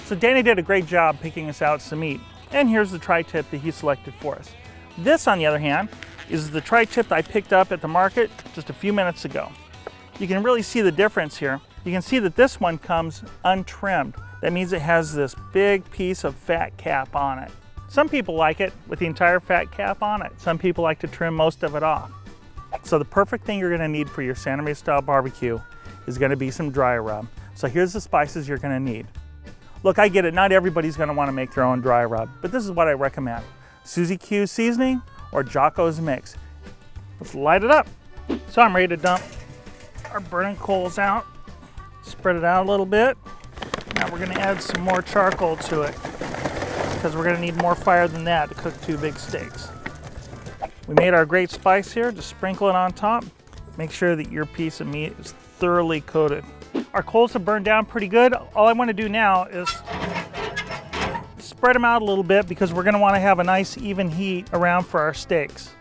So Danny did a great job picking us out some meat. And here's the tri-tip that he selected for us. This, on the other hand, is the tri-tip that I picked up at the market just a few minutes ago. You can really see the difference here. You can see that this one comes untrimmed. That means it has this big piece of fat cap on it. Some people like it with the entire fat cap on it. Some people like to trim most of it off. So the perfect thing you're gonna need for your Santa Maria style barbecue is gonna be some dry rub. So here's the spices you're gonna need. Look, I get it, not everybody's gonna wanna make their own dry rub, but this is what I recommend. Suzy Q seasoning or Jocko's mix. Let's light it up. So I'm ready to dump our burning coals out. Spread it out a little bit. Now we're gonna add some more charcoal to it because we're gonna need more fire than that to cook 2 big steaks. We made our great spice here. Just sprinkle it on top. Make sure that your piece of meat is thoroughly coated. Our coals have burned down pretty good. All I want to do now is spread them out a little bit because we're going to want to have a nice even heat around for our steaks.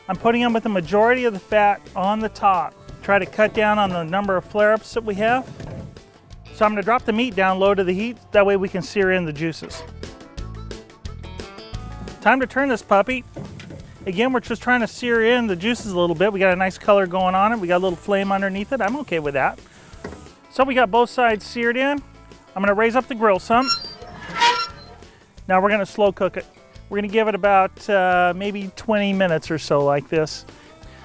I'm putting them with the majority of the fat on the top. Try to cut down on the number of flare-ups that we have. So I'm going to drop the meat down low to the heat. That way we can sear in the juices. Time to turn this puppy. Again, we're just trying to sear in the juices a little bit. We got a nice color going on it. We got a little flame underneath it. I'm okay with that. So we got both sides seared in. I'm gonna raise up the grill some. Now we're gonna slow cook it. We're gonna give it about maybe 20 minutes or so like this.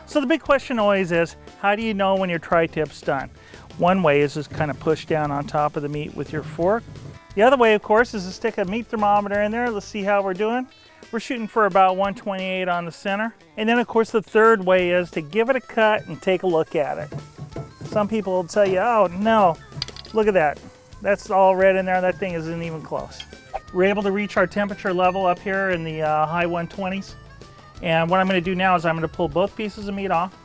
So the big question always is, how do you know when your tri-tip's done? One way is just kind of push down on top of the meat with your fork. The other way, of course, is to stick a meat thermometer in there. Let's see how we're doing. We're shooting for about 128 on the center. And then of course the third way is to give it a cut and take a look at it. Some people will tell you, oh no, look at that. That's all red in there, that thing isn't even close. We're able to reach our temperature level up here in the high 120s. And what I'm gonna do now is I'm gonna pull both pieces of meat off.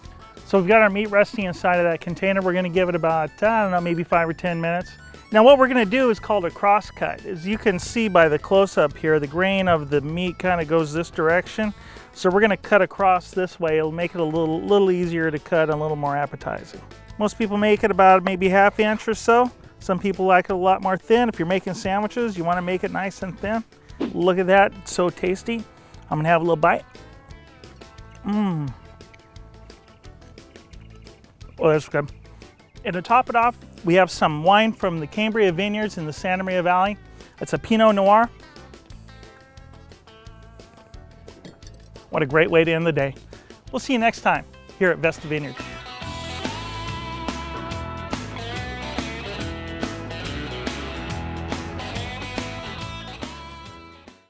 So we've got our meat resting inside of that container. We're gonna give it about, I don't know, maybe 5 or 10 minutes. Now what we're gonna do is called a cross cut. As you can see by the close-up here, the grain of the meat kind of goes this direction. So we're gonna cut across this way. It'll make it a little easier to cut and a little more appetizing. Most people make it about maybe 1/2 inch or so. Some people like it a lot more thin. If you're making sandwiches, you wanna make it nice and thin. Look at that, it's so tasty. I'm gonna have a little bite. Oh, that's good. And to top it off, we have some wine from the Cambria Vineyards in the Santa Maria Valley. It's a Pinot Noir. What a great way to end the day. We'll see you next time here at Vest Vineyards.